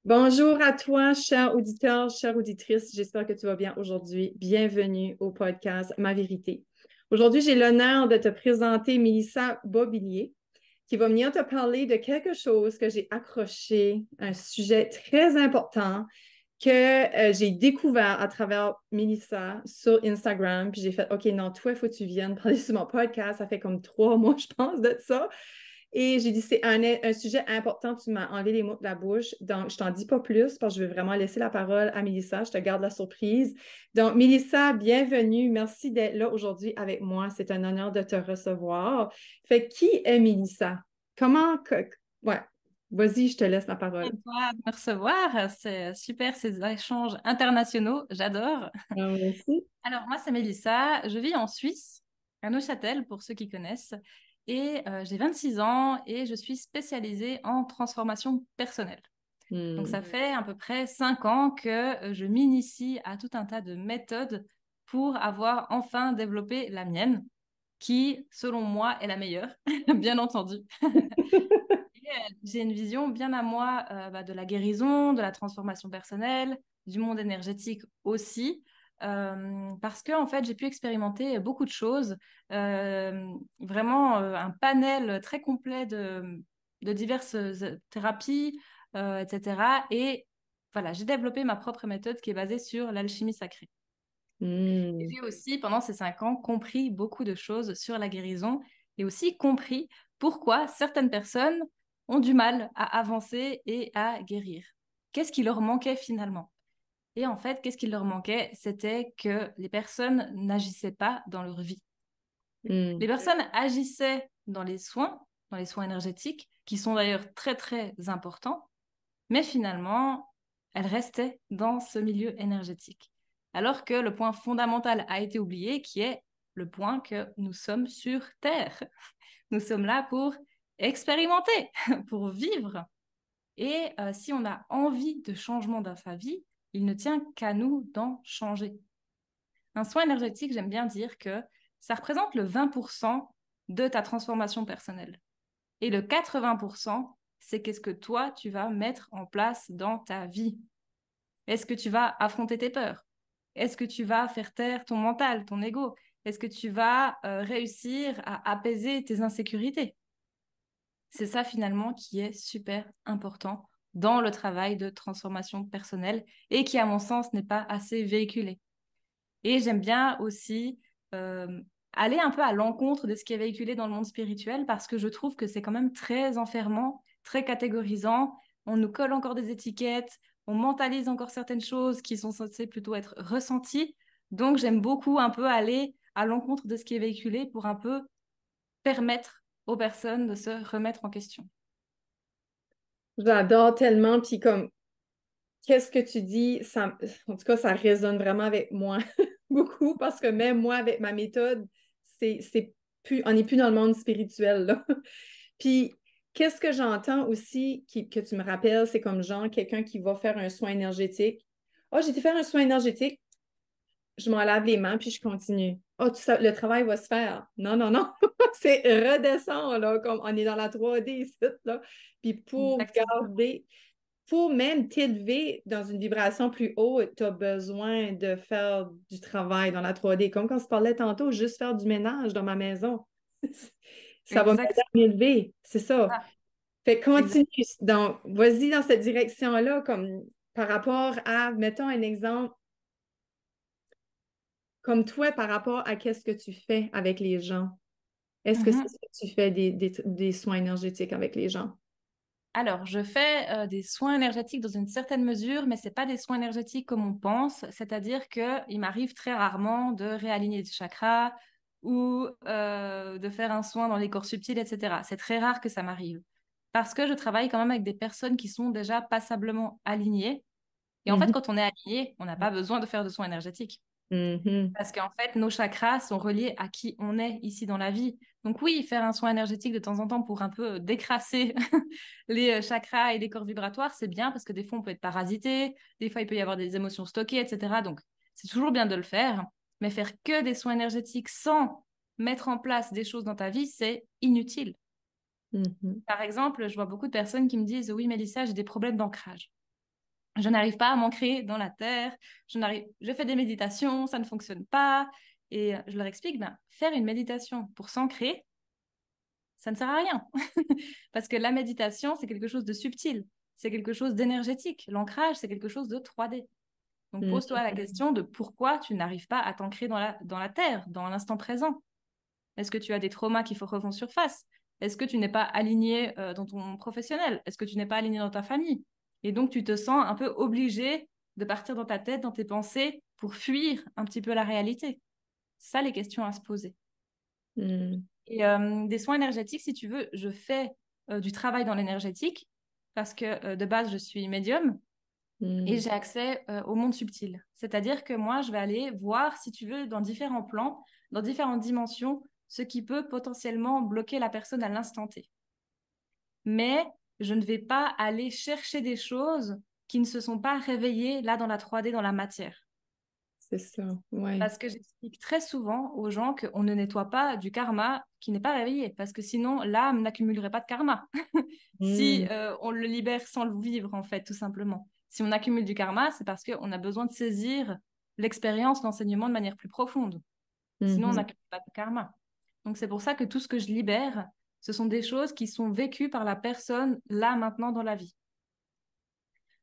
Bonjour à toi, cher auditeur, chère auditrice. J'espère que tu vas bien aujourd'hui. Bienvenue au podcast Ma Vérité. Aujourd'hui, j'ai l'honneur de te présenter Mélissa Bobillier, qui va venir te parler de quelque chose que j'ai accroché, un sujet très important que j'ai découvert à travers Mélissa sur Instagram. Puis j'ai fait, OK, non, toi, il faut que tu viennes parler sur mon podcast. Ça fait comme 3 mois, je pense, de ça. Et j'ai dit, c'est un sujet important, tu m'as enlevé les mots de la bouche. Donc, je t'en dis pas plus parce que je veux vraiment laisser la parole à Mélissa. Je te garde la surprise. Donc, Mélissa, bienvenue. Merci d'être là aujourd'hui avec moi. C'est un honneur de te recevoir. Fait, qui est Mélissa? Comment... Ouais, vas-y, je te laisse la parole. Toi de me recevoir. C'est super ces échanges internationaux, j'adore. Merci. Alors moi c'est Mélissa, je vis en Suisse, à Neuchâtel pour ceux qui connaissent, et j'ai 26 ans et je suis spécialisée en transformation personnelle. Donc Hmm. ça fait à peu près 5 ans que je m'initie à tout un tas de méthodes pour avoir enfin développé la mienne, qui selon moi est la meilleure, bien entendu. J'ai une vision bien à moi de la guérison, de la transformation personnelle, du monde énergétique aussi, parce que en fait j'ai pu expérimenter beaucoup de choses, vraiment un panel très complet de diverses thérapies, etc. Et voilà, j'ai développé ma propre méthode qui est basée sur l'alchimie sacrée. Et Hmm. j'ai aussi, pendant ces 5 ans, compris beaucoup de choses sur la guérison et aussi compris pourquoi certaines personnes ont du mal à avancer et à guérir. Qu'est-ce qui leur manquait finalement? Et en fait, qu'est-ce qui leur manquait? C'était que les personnes n'agissaient pas dans leur vie. Hmm. Les personnes agissaient dans les soins énergétiques, qui sont d'ailleurs très très importants, mais finalement, elles restaient dans ce milieu énergétique. Alors que le point fondamental a été oublié, qui est le point que nous sommes sur Terre. Nous sommes là pour expérimenter, pour vivre. Et si on a envie de changement dans sa vie, il ne tient qu'à nous d'en changer. Un soin énergétique, j'aime bien dire que ça représente le 20% de ta transformation personnelle. Et le 80%, c'est qu'est-ce que toi, tu vas mettre en place dans ta vie. Est-ce que tu vas affronter tes peurs? Est-ce que tu vas faire taire ton mental, ton ego? Est-ce que tu vas réussir à apaiser tes insécurités? C'est ça finalement qui est super important dans le travail de transformation personnelle et qui, à mon sens, n'est pas assez véhiculé. Et j'aime bien aussi euh, aller un peu à l'encontre de ce qui est véhiculé dans le monde spirituel parce que je trouve que c'est quand même très enfermant, très catégorisant. On nous colle encore des étiquettes, on mentalise encore certaines choses qui sont censées plutôt être ressenties. Donc j'aime beaucoup un peu aller à l'encontre de ce qui est véhiculé pour un peu permettre aux personnes de se remettre en question. J'adore tellement. Puis comme, qu'est-ce que tu dis? En tout cas, ça résonne vraiment avec moi beaucoup parce que même moi, avec ma méthode, c'est plus, on n'est plus dans le monde spirituel, là. Puis, qu'est-ce que j'entends aussi que tu me rappelles, c'est comme genre quelqu'un qui va faire un soin énergétique. Oh, j'ai été faire un soin énergétique, je m'en lave les mains, puis je continue. Oh, tout ça, le travail va se faire. Non, non, non. C'est redescend, là, comme on est dans la 3D ici, là. Puis Exactement. pour même t'élever dans une vibration plus haute, tu as besoin de faire du travail dans la 3D. Comme quand on se parlait tantôt, juste faire du ménage dans ma maison. Ça va m'aider à Exactement. m'élever. C'est ça. Fait que continue. Donc, vas-y dans cette direction-là, comme par rapport à, mettons un exemple, comme toi, par rapport à qu'est-ce que tu fais avec les gens. Est-ce que c'est Mhm. ça que tu fais des soins énergétiques avec les gens? Alors, je fais des soins énergétiques dans une certaine mesure, mais c'est pas des soins énergétiques comme on pense. C'est-à-dire qu'il m'arrive très rarement de réaligner des chakras ou de faire un soin dans les corps subtils, etc. C'est très rare que ça m'arrive. Parce que je travaille quand même avec des personnes qui sont déjà passablement alignées. Et en fait, Mhm. quand on est aligné, on n'a pas besoin de faire de soins énergétiques. Mhm. Parce qu'en fait, nos chakras sont reliés à qui on est ici dans la vie. Donc oui, faire un soin énergétique de temps en temps pour un peu décrasser les chakras et les corps vibratoires, c'est bien parce que des fois, on peut être parasité, des fois, il peut y avoir des émotions stockées, etc. Donc, c'est toujours bien de le faire. Mais faire que des soins énergétiques sans mettre en place des choses dans ta vie, c'est inutile. Mhm. Par exemple, je vois beaucoup de personnes qui me disent, oui, Mélissa, j'ai des problèmes d'ancrage. Je n'arrive pas à m'ancrer dans la terre. Je fais des méditations, ça ne fonctionne pas. Et je leur explique, ben, faire une méditation pour s'ancrer, ça ne sert à rien. Parce que la méditation, c'est quelque chose de subtil, c'est quelque chose d'énergétique. L'ancrage, c'est quelque chose de 3D. Donc Mm. pose-toi la question de pourquoi tu n'arrives pas à t'ancrer dans la terre, dans l'instant présent. Est-ce que tu as des traumas qui refont surface? Est-ce que tu n'es pas aligné dans ton professionnel? Est-ce que tu n'es pas aligné dans ta famille? Et donc, tu te sens un peu obligé de partir dans ta tête, dans tes pensées, pour fuir un petit peu la réalité. C'est ça les questions à se poser. Mm. Et des soins énergétiques, si tu veux, je fais du travail dans l'énergétique parce que de base, je suis médium et Mm. j'ai accès au monde subtil. C'est-à-dire que moi, je vais aller voir, si tu veux, dans différents plans, dans différentes dimensions, ce qui peut potentiellement bloquer la personne à l'instant T. Mais je ne vais pas aller chercher des choses qui ne se sont pas réveillées là dans la 3D, dans la matière. C'est ça, ouais. Parce que j'explique très souvent aux gens qu'on ne nettoie pas du karma qui n'est pas réveillé, parce que sinon l'âme n'accumulerait pas de karma. Si Mm. on le libère sans le vivre, en fait, tout simplement. Si on accumule du karma, c'est parce qu'on a besoin de saisir l'expérience, l'enseignement de manière plus profonde. Sinon, on Mhm. n'accumule pas de karma. Donc, c'est pour ça que tout ce que je libère, ce sont des choses qui sont vécues par la personne là, maintenant, dans la vie.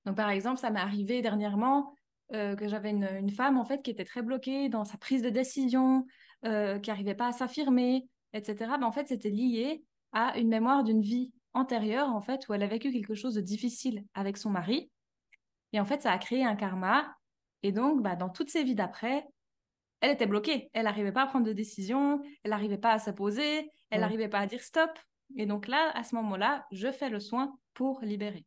Donc, par exemple, ça m'est arrivé dernièrement que j'avais une femme, en fait, qui était très bloquée dans sa prise de décision, qui n'arrivait pas à s'affirmer, etc. Ben, en fait, c'était lié à une mémoire d'une vie antérieure, en fait, où elle a vécu quelque chose de difficile avec son mari. Et en fait, ça a créé un karma. Et donc, bah, dans toutes ses vies d'après, elle était bloquée. Elle n'arrivait pas à prendre de décision, elle n'arrivait pas à se poser, elle Ouais. n'arrivait pas à dire stop. Et donc là, à ce moment-là, je fais le soin pour libérer.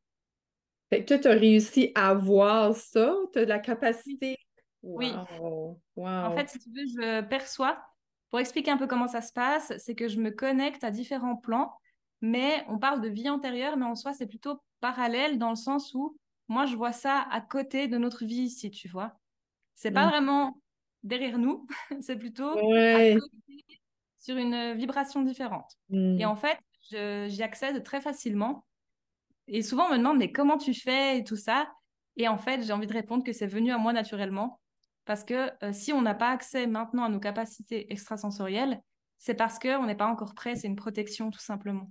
Fait que toi, tu as réussi à voir ça, tu as de la Oui. capacité. Oui. Wow, En wow. fait, si tu veux, je perçois. Pour expliquer un peu comment ça se passe, c'est que je me connecte à différents plans, mais on parle de vie antérieure, mais en soi, c'est plutôt parallèle dans le sens où moi, je vois ça à côté de notre vie ici, tu vois. C'est pas Mm. vraiment derrière nous, c'est plutôt à Ouais. côté sur une vibration différente. Et Mm. en fait, j'y accède très facilement. Et souvent, on me demande, mais comment tu fais et tout ça? Et en fait, j'ai envie de répondre que c'est venu à moi naturellement. Parce que si on n'a pas accès maintenant à nos capacités extrasensorielles, c'est parce qu'on n'est pas encore prêt, c'est une protection tout simplement.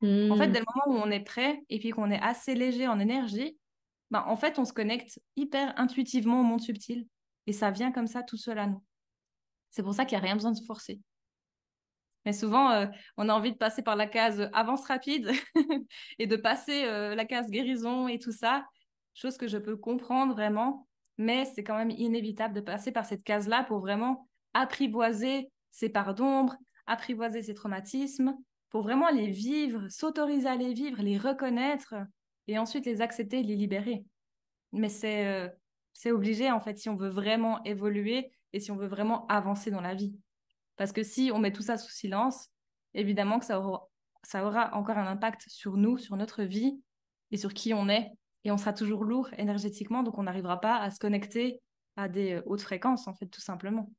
En fait, Mm. dès le moment où on est prêt et puis qu'on est assez léger en énergie, ben, en fait, on se connecte hyper intuitivement au monde subtil. Et ça vient comme ça tout seul à nous. C'est pour ça qu'il n'y a rien besoin de se forcer. Mais souvent, on a envie de passer par la case avance rapide et de passer la case guérison et tout ça, chose que je peux comprendre vraiment, mais c'est quand même inévitable de passer par cette case-là pour vraiment apprivoiser ces parts d'ombre, apprivoiser ces traumatismes, pour vraiment les vivre, s'autoriser à les vivre, les reconnaître et ensuite les accepter et les libérer. Mais c'est obligé en fait si on veut vraiment évoluer et si on veut vraiment avancer dans la vie. Parce que si on met tout ça sous silence, évidemment que ça aura encore un impact sur nous, sur notre vie et sur qui on est. Et on sera toujours lourd énergétiquement, donc on n'arrivera pas à se connecter à des hautes fréquences, en fait, tout simplement.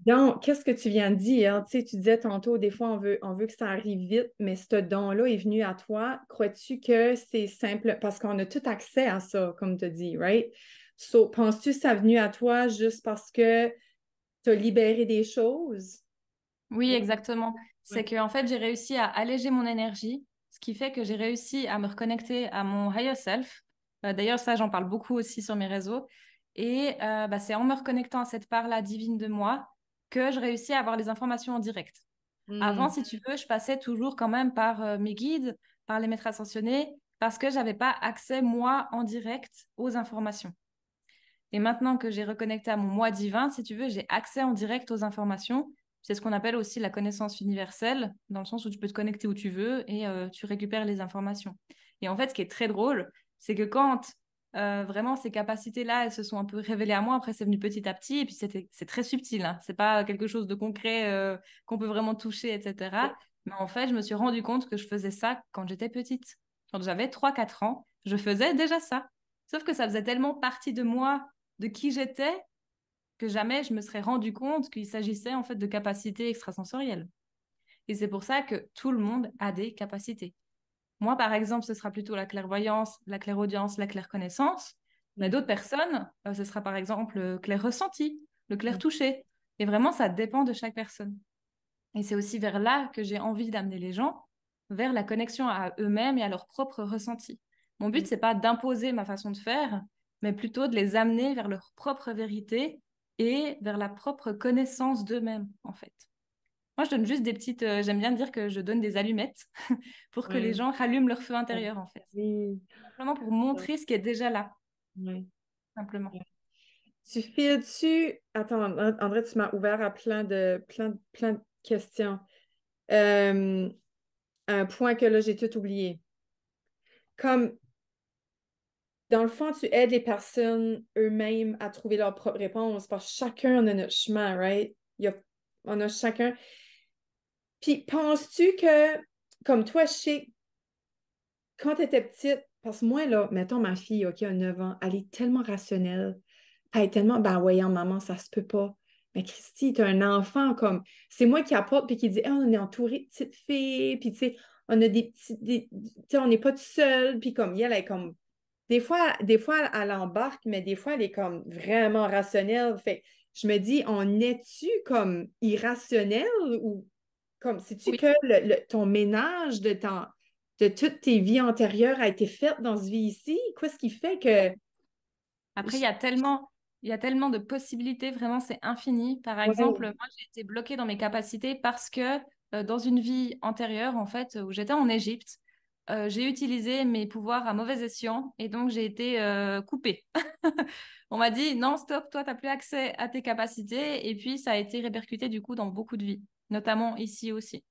Donc, qu'est-ce que tu viens de dire? Tu sais, tu disais tantôt, des fois, on veut que ça arrive vite, mais ce don-là est venu à toi. Crois-tu que c'est simple? Parce qu'on a tout accès à ça, comme tu dis, right? So, penses-tu que ça est venu à toi juste parce que tu as libéré des choses? Oui, exactement. C'est Ouais. que en fait, j'ai réussi à alléger mon énergie, ce qui fait que j'ai réussi à me reconnecter à mon higher self. D'ailleurs, ça, j'en parle beaucoup aussi sur mes réseaux. Et bah, c'est en me reconnectant à cette part-là divine de moi que je réussis à avoir les informations en direct. Avant, Hmm. si tu veux, je passais toujours quand même par mes guides, par les maîtres ascensionnés, parce que j'avais pas accès, moi, en direct aux informations. Et maintenant que j'ai reconnecté à mon moi divin, si tu veux, j'ai accès en direct aux informations. C'est ce qu'on appelle aussi la connaissance universelle, dans le sens où tu peux te connecter où tu veux et tu récupères les informations. Et en fait, ce qui est très drôle, c'est que quand vraiment ces capacités-là, elles se sont un peu révélées à moi, après c'est venu petit à petit, et puis c'est très subtil, hein. C'est pas quelque chose de concret qu'on peut vraiment toucher, etc. Mais en fait, je me suis rendu compte que je faisais ça quand j'étais petite. Quand j'avais 3 4 ans, je faisais déjà ça. Sauf que ça faisait tellement partie de moi de qui j'étais que jamais je me serais rendu compte qu'il s'agissait en fait de capacités extrasensorielles. Et c'est pour ça que tout le monde a des capacités. Moi, par exemple, ce sera plutôt la clairvoyance, la clairaudience, la clairconnaissance. Mais d'autres personnes, ce sera par exemple le clair ressenti, le clair touché. Et vraiment, ça dépend de chaque personne. Et c'est aussi vers là que j'ai envie d'amener les gens, vers la connexion à eux-mêmes et à leur propre ressenti. Mon but, c'est pas d'imposer ma façon de faire, mais plutôt de les amener vers leur propre vérité et vers la propre connaissance d'eux-mêmes, en fait. Moi, je donne juste des petites. J'aime bien dire que je donne des allumettes pour que les Ouais. gens rallument leur feu intérieur, en fait. Oui. Simplement pour montrer ce qui est déjà là, Ouais. simplement. Tu files-tu... Attends, André, tu m'as ouvert à plein de questions. Euh, un point que là, j'ai tout oublié. Comme, dans le fond, tu aides les personnes eux-mêmes à trouver leur propre réponse parce que chacun on a notre chemin, right? On a chacun. Puis, penses-tu que, comme toi, je sais, quand tu étais petite, parce que moi, là, mettons ma fille, OK, a 9 ans, elle est tellement rationnelle. Elle est tellement, ben voyons, maman, ça se peut pas. Mais Christy, tu as un enfant comme, c'est moi qui apporte puis qui dit, ah, on est entouré de petites filles, puis tu sais, on a des petits, tu sais, on n'est pas tout seul, puis comme, elle est comme, des fois, elle embarque, mais des fois, elle est comme vraiment rationnelle. Fait que je me dis, on est-tu comme irrationnel ou comme, sais-tu Oui. que ton ménage de toutes tes vies antérieures a été fait dans ce vie ici? Qu'est-ce qui fait que... Après, il y a tellement de possibilités, vraiment, c'est infini. Par exemple, Ouais. moi, j'ai été bloquée dans mes capacités parce que dans une vie antérieure, en fait, où j'étais en Égypte, j'ai utilisé mes pouvoirs à mauvais escient et donc j'ai été coupée. On m'a dit, non, stop, toi, tu n'as plus accès à tes capacités. Et puis, ça a été répercuté du coup dans beaucoup de vies, notamment ici aussi.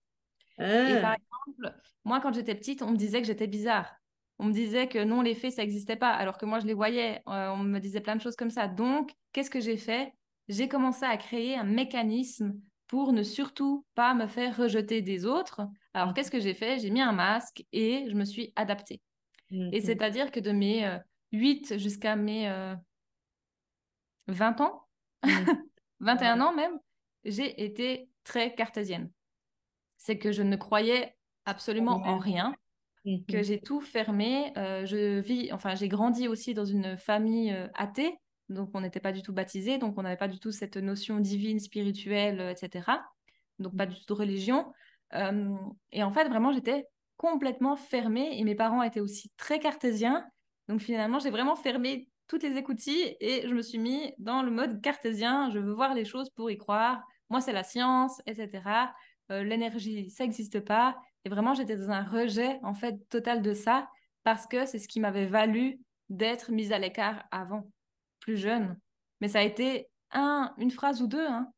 Et par Ah, exemple, moi, quand j'étais petite, on me disait que j'étais bizarre. On me disait que non, les faits, ça n'existait pas, alors que moi, je les voyais. On me disait plein de choses comme ça. Donc, qu'est-ce que j'ai fait? J'ai commencé à créer un mécanisme pour ne surtout pas me faire rejeter des autres. Alors, qu'est-ce que j'ai fait? J'ai mis un masque et je me suis adaptée. Et mhm, c'est-à-dire que de mes 8 jusqu'à mes 20 ans, mhm. 21 Wow. ans même, j'ai été très cartésienne. C'est que je ne croyais absolument en Ouais. rien, que Mhm, j'ai tout fermé. Enfin, j'ai grandi aussi dans une famille athée, donc on n'était pas du tout baptisé, donc on n'avait pas du tout cette notion divine, spirituelle, etc. Donc pas du tout de religion. Euh, et en fait, vraiment, j'étais complètement fermée et mes parents étaient aussi très cartésiens. Donc finalement, j'ai vraiment fermé toutes les écoutilles et je me suis mis dans le mode cartésien. Je veux voir les choses pour y croire. Moi, c'est la science, etc. L'énergie, ça n'existe pas. Et vraiment, j'étais dans un rejet, en fait, total de ça, parce que c'est ce qui m'avait valu d'être mise à l'écart avant, plus jeune. Mais ça a été une phrase ou deux, hein.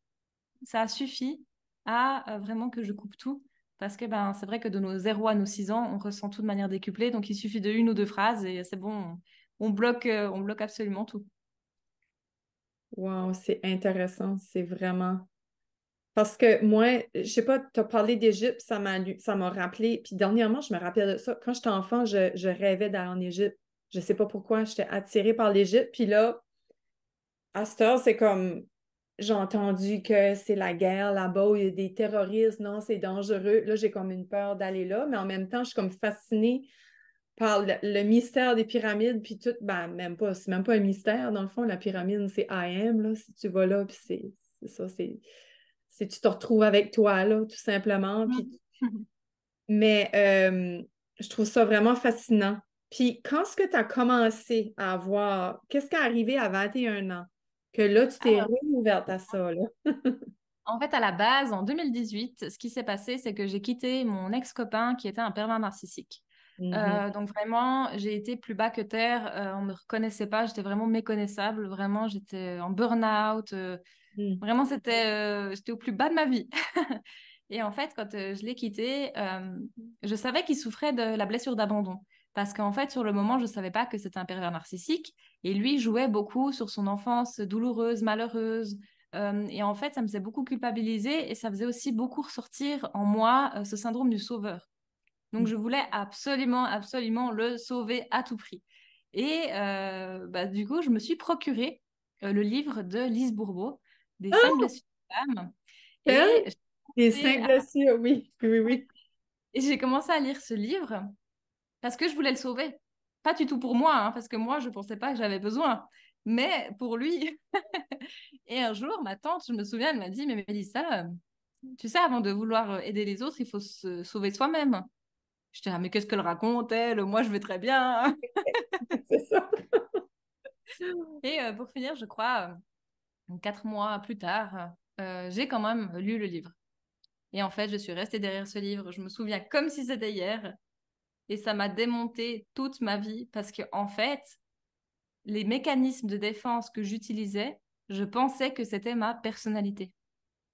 Ça a suffi à vraiment que je coupe tout. Parce que ben, c'est vrai que de nos 0 à nos 6 ans, on ressent tout de manière décuplée. Donc, il suffit de une ou deux phrases et c'est bon, on bloque absolument tout. wow, c'est intéressant, c'est vraiment... Parce que moi, je sais pas, tu as parlé d'Égypte, ça m'a rappelé, puis dernièrement, je me rappelle de ça. Quand j'étais enfant, je rêvais d'aller en Égypte. Je sais pas pourquoi, j'étais attirée par l'Égypte, puis là, à cette heure, c'est comme, j'ai entendu que c'est la guerre là-bas, où il y a des terroristes, non, c'est dangereux. Là, j'ai comme une peur d'aller là, mais en même temps, je suis comme fascinée par le mystère des pyramides, puis tout, ben, même pas, c'est même pas un mystère, dans le fond, la pyramide, c'est I am, là, si tu vas là, puis c'est ça, tu te retrouves avec toi, là, tout simplement, puis, Mm. mais je trouve ça vraiment fascinant. Puis, quand est-ce que tu as commencé à voir, qu'est-ce qui est arrivé à 21 ans? Que là, tu t'es réouverte à ça, là. En fait, à la base, en 2018, ce qui s'est passé, c'est que j'ai quitté mon ex-copain qui était un pervers narcissique. Mhm, Donc vraiment, j'ai été plus bas que terre. On ne me reconnaissait pas. J'étais vraiment méconnaissable. Vraiment, j'étais en burn-out. mhm, Vraiment, j'étais au plus bas de ma vie. Et en fait, quand je l'ai quitté, je savais qu'il souffrait de la blessure d'abandon. Parce qu'en fait, sur le moment, je ne savais pas que c'était un pervers narcissique. Et lui jouait beaucoup sur son enfance douloureuse, malheureuse. Et en fait, ça me faisait beaucoup culpabiliser et ça faisait aussi beaucoup ressortir en moi ce syndrome du sauveur. Donc, je voulais absolument, absolument le sauver à tout prix. Et bah, du coup, je me suis procuré le livre de Lise Bourbeau, Des cinq ah! blessures de l'âme. Quelle? Et j'ai Des commencé cinq à, blessures, oui, oui, oui, oui. et j'ai commencé à lire ce livre. parce que je voulais le sauver. Pas du tout pour moi, hein, parce que moi, je ne pensais pas que j'avais besoin, mais pour lui. Et un jour, ma tante, je me souviens, elle m'a dit, mais Mélissa, tu sais, avant de vouloir aider les autres, il faut se sauver soi-même. Je dis, ah, mais qu'est-ce qu'elle raconte, elle? Moi, je vais très bien. C'est ça. Et pour finir, je crois, 4 mois plus tard, j'ai quand même lu le livre. Et en fait, je suis restée derrière ce livre. Je me souviens comme si c'était hier. Et ça m'a démonté toute ma vie parce que, en fait, les mécanismes de défense que j'utilisais, je pensais que c'était ma personnalité.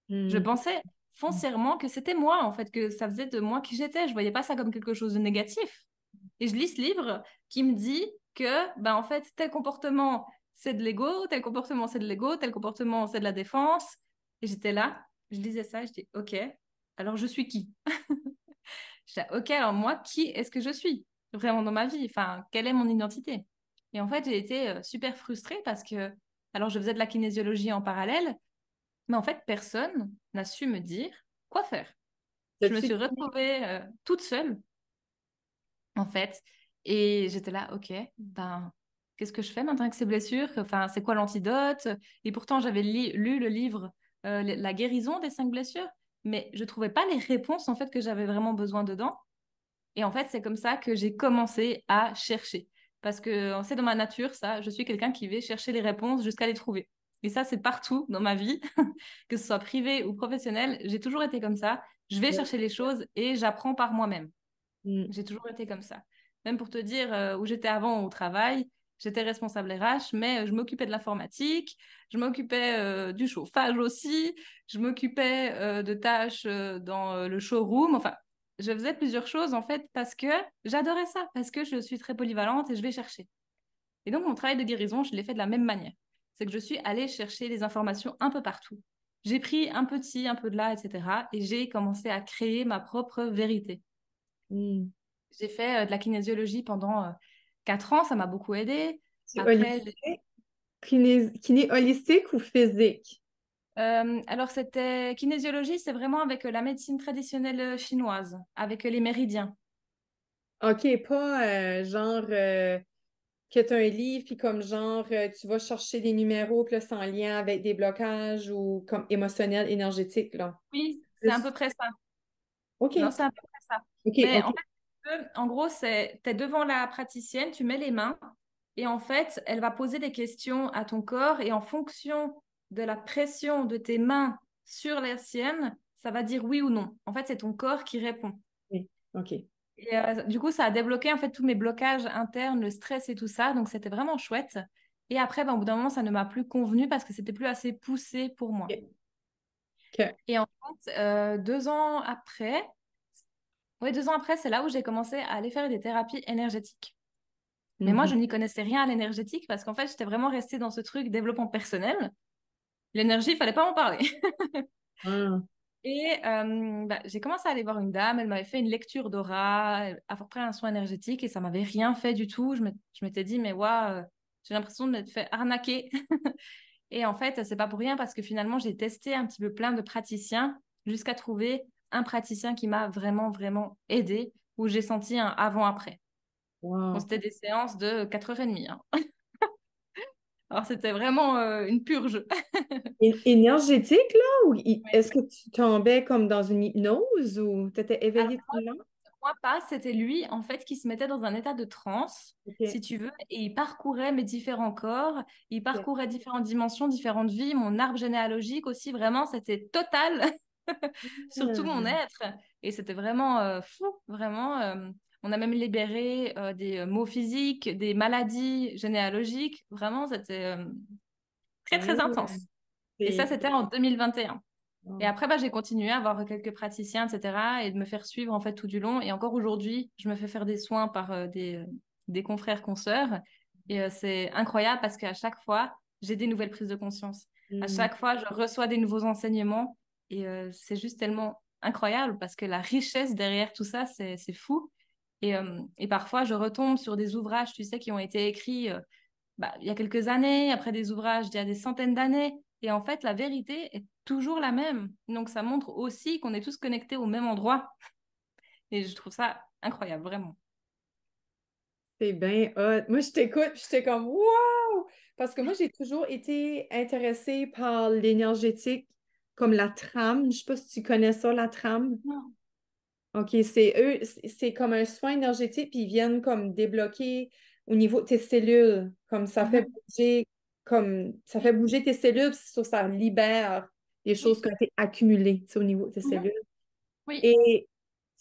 Je Hmm. pensais foncièrement que c'était moi, en fait, que ça faisait de moi qui j'étais. Je voyais pas ça comme quelque chose de négatif. Et je lis ce livre qui me dit que, ben, en fait, tel comportement, c'est de l'ego, tel comportement, c'est de l'ego, tel comportement, c'est de la défense. Et j'étais là, je lisais ça, je dis, OK, alors je suis qui? Je dis, OK, alors moi, qui est-ce que je suis vraiment dans ma vie? Enfin, quelle est mon identité? Et en fait, j'ai été super frustrée parce que, alors je faisais de la kinésiologie en parallèle, mais en fait, personne n'a su me dire quoi faire. Je me T'as-tu suis retrouvée toute seule, en fait, et j'étais là, OK, ben, qu'est-ce que je fais maintenant avec ces blessures? Enfin, c'est quoi l'antidote? Et pourtant, j'avais lu le livre La guérison des 5 blessures, mais je trouvais pas les réponses, en fait, que j'avais vraiment besoin dedans. Et en fait, c'est comme ça que j'ai commencé à chercher. Parce que c'est dans ma nature, ça. Je suis quelqu'un qui va chercher les réponses jusqu'à les trouver. Et ça, c'est partout dans ma vie, que ce soit privé ou professionnel. J'ai toujours été comme ça. Je vais chercher les choses et j'apprends par moi-même. Hmm. J'ai toujours été comme ça. Même pour te dire où j'étais avant au travail, j'étais responsable RH, mais je m'occupais de l'informatique, je m'occupais du chauffage aussi, je m'occupais de tâches dans le showroom. Enfin, je faisais plusieurs choses en fait parce que j'adorais ça, parce que je suis très polyvalente et je vais chercher. Et donc, mon travail de guérison, je l'ai fait de la même manière. C'est que je suis allée chercher les informations un peu partout. J'ai pris un peu de ci, un peu de là, etc. Et j'ai commencé à créer ma propre vérité. Hmm. J'ai fait de la kinésiologie pendant 4 ans, ça m'a beaucoup aidé. C'est Après, holistique? Kiné holistique ou physique? alors c'était kinésiologie, c'est vraiment avec la médecine traditionnelle chinoise, avec les méridiens. OK, pas genre que tu as un livre, puis comme genre tu vas chercher des numéros, puis là, c'est en lien avec des blocages ou comme émotionnel, énergétique, là. Oui, c'est à peu Plus- près ça. OK, Non, OK, c'est à peu près ça. OK, Mais en OK. fait, en gros, c'est, t'es devant la praticienne, tu mets les mains, et en fait, elle va poser des questions à ton corps, et en fonction de la pression de tes mains sur la sienne, ça va dire oui ou non. En fait, c'est ton corps qui répond. OK. OK. Et du coup, ça a débloqué en fait tous mes blocages internes, le stress et tout ça. Donc, c'était vraiment chouette. Et après, ben, au bout d'un moment, ça ne m'a plus convenu parce que c'était plus assez poussé pour moi. OK. Et en fait, 2 ans après, oui, 2 ans après, c'est là où j'ai commencé à aller faire des thérapies énergétiques. Mais moi, Mhm. je n'y connaissais rien à l'énergétique parce qu'en fait, j'étais vraiment restée dans ce truc développement personnel. L'énergie, il fallait pas m'en parler. Ah, Et bah, j'ai commencé à aller voir une dame, elle m'avait fait une lecture d'aura, après un soin énergétique et ça m'avait rien fait du tout. Je m'étais dit, mais waouh, j'ai l'impression de m'être fait arnaquer. Et en fait, c'est pas pour rien parce que finalement, j'ai testé un petit peu plein de praticiens jusqu'à trouver un praticien qui m'a vraiment, vraiment aidé, où j'ai senti un avant-après. Bon, wow. c'était des séances de 4h30, hein. Alors, c'était vraiment une purge. Énergétique, là? Ou est-ce que tu tombais comme dans une hypnose ou tu étais Alors, éveillée tout le long? moi, pas, c'était lui, en fait, qui se mettait dans un état de transe, OK. si tu veux, et il parcourait mes différents corps, il OK. parcourait différentes dimensions, différentes vies, mon arbre généalogique aussi, vraiment, c'était total sur tout mon Ah, être. Et c'était vraiment fou, vraiment. On a même libéré des maux physiques, des maladies généalogiques, vraiment, c'était très, très ouais. intense. Et ça, C'est... c'était en 2021. Et wow. après, bah, j'ai continué à voir quelques praticiens, etc., et de me faire suivre en fait tout du long. Et encore aujourd'hui, je me fais faire des soins par des confrères, consoeurs. Et c'est incroyable parce qu'à chaque fois, j'ai des nouvelles prises de conscience. À Hmm. chaque fois, je reçois des nouveaux enseignements. Et c'est juste tellement incroyable parce que la richesse derrière tout ça, c'est fou. Et parfois, je retombe sur des ouvrages, tu sais, qui ont été écrits bah, il y a quelques années, après des ouvrages d'il y a des centaines d'années. Et en fait, la vérité est toujours la même. Donc, ça montre aussi qu'on est tous connectés au même endroit. Et je trouve ça incroyable, vraiment. C'est bien hot. Moi, je t'écoute, puis j'étais comme wow! Parce que moi, j'ai toujours été intéressée par l'énergétique, comme la trame. Je sais pas si tu connais ça, la trame. Non. OK, c'est eux, c'est comme un soin énergétique, puis ils viennent comme débloquer au niveau de tes cellules, Mhm. comme ça fait Oui, bouger tes cellules, puis ça libère des choses oui. qui ont été accumulées, tu sais, au niveau de tes Mhm. cellules. Oui. Et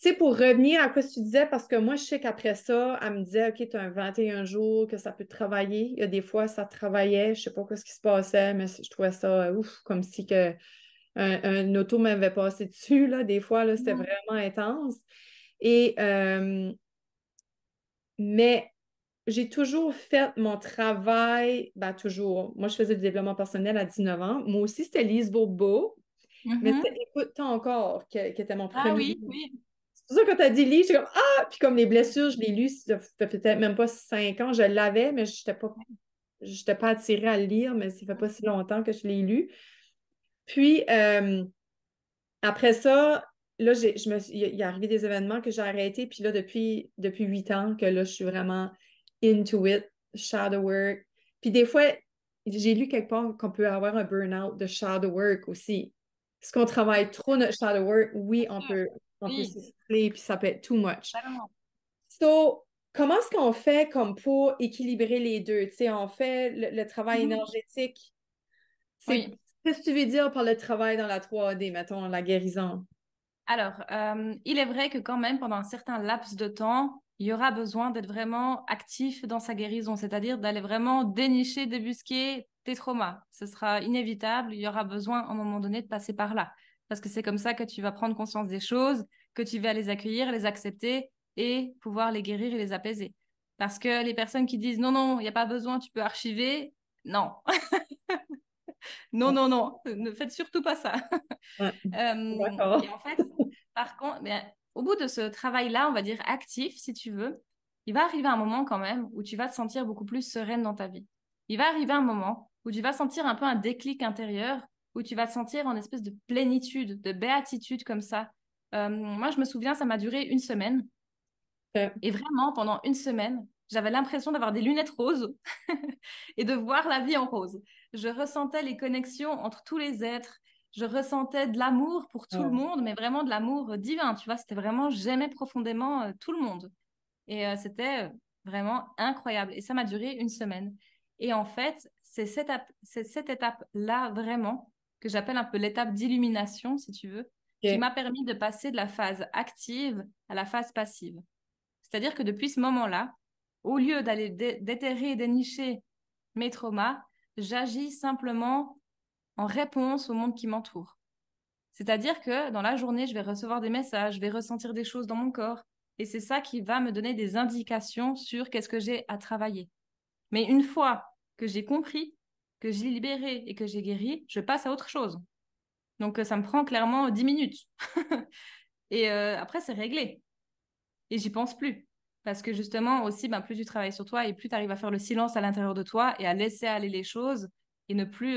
tu sais, pour revenir à quoi tu disais, parce que moi, je sais qu'après ça, elle me disait, OK, tu as un 21 jours, que ça peut te travailler. Il y a des fois, ça travaillait, je sais pas ce qui se passait, mais je trouvais ça ouf, comme si que un auto m'avait passé dessus, là. Des fois, là, c'était Mhm. vraiment intense. Et, mais j'ai toujours fait mon travail, ben toujours. Moi, je faisais du développement personnel à 19 ans. Moi aussi, c'était Lise Bourbeau, mais c'était Mhm. Écoute, toi encore, qui était mon Ah premier oui, livre. oui. C'est pour ça que quand tu as dit livre, j'étais comme Ah! Puis comme les blessures, je l'ai lu, ça fait peut-être même pas 5 ans, je l'avais, mais je n'étais pas attirée à le lire, mais ça fait pas si longtemps que je l'ai lu. Puis, après ça, là, il est arrivé des événements que j'ai arrêtés, puis là, depuis 8 ans, que là, je suis vraiment into it, shadow work. Puis des fois, j'ai lu quelque part qu'on peut avoir un burn-out de shadow work aussi. Est-ce qu'on travaille trop notre shadow work? Oui, Bien sûr. on peut Oui, s'essouffler, puis ça peut être too much. totalement. So, comment est-ce qu'on fait comme pour équilibrer les deux? Tu sais, on fait le travail Mhm. énergétique. Oui. Qu'est-ce que tu veux dire par le travail dans la 3D, mettons, la guérison? Alors, il est vrai que quand même, pendant un certain laps de temps, il y aura besoin d'être vraiment actif dans sa guérison, c'est-à-dire d'aller vraiment dénicher, débusquer tes traumas. Ce sera inévitable, il y aura besoin à un moment donné de passer par là. Parce que c'est comme ça que tu vas prendre conscience des choses, que tu vas les accueillir, les accepter et pouvoir les guérir et les apaiser. Parce que les personnes qui disent non, non, il n'y a pas besoin, tu peux archiver, non, non, non, non, ne faites surtout pas ça. Ouais, Et d'accord. en fait, par contre, ben, au bout de ce travail-là, on va dire actif, si tu veux, il va arriver un moment quand même où tu vas te sentir beaucoup plus sereine dans ta vie. Il va arriver un moment où tu vas sentir un peu un déclic intérieur, où tu vas te sentir en espèce de plénitude, de béatitude comme ça. Moi, je me souviens, ça m'a duré une semaine. Euh, Et vraiment, pendant une semaine, j'avais l'impression d'avoir des lunettes roses et de voir la vie en rose. Je ressentais les connexions entre tous les êtres. Je ressentais de l'amour pour tout le oh, monde, mais vraiment de l'amour divin. Tu vois, c'était vraiment, j'aimais profondément tout le monde. Et c'était vraiment incroyable. Et ça m'a duré une semaine. Et en fait, c'est cette étape-là vraiment que j'appelle un peu l'étape d'illumination, si tu veux, qui ok. m'a permis de passer de la phase active à la phase passive. C'est-à-dire que depuis ce moment-là, au lieu d'aller déterrer et dénicher mes traumas, j'agis simplement en réponse au monde qui m'entoure. C'est-à-dire que dans la journée, je vais recevoir des messages, je vais ressentir des choses dans mon corps, et c'est ça qui va me donner des indications sur qu'est-ce que j'ai à travailler. Mais une fois que j'ai compris, que j'ai libéré et que j'ai guéri, je passe à autre chose. Donc ça me prend clairement 10 minutes. Et après, c'est réglé. Et j'y pense plus. Parce que justement, aussi, ben, plus tu travailles sur toi et plus tu arrives à faire le silence à l'intérieur de toi et à laisser aller les choses et ne plus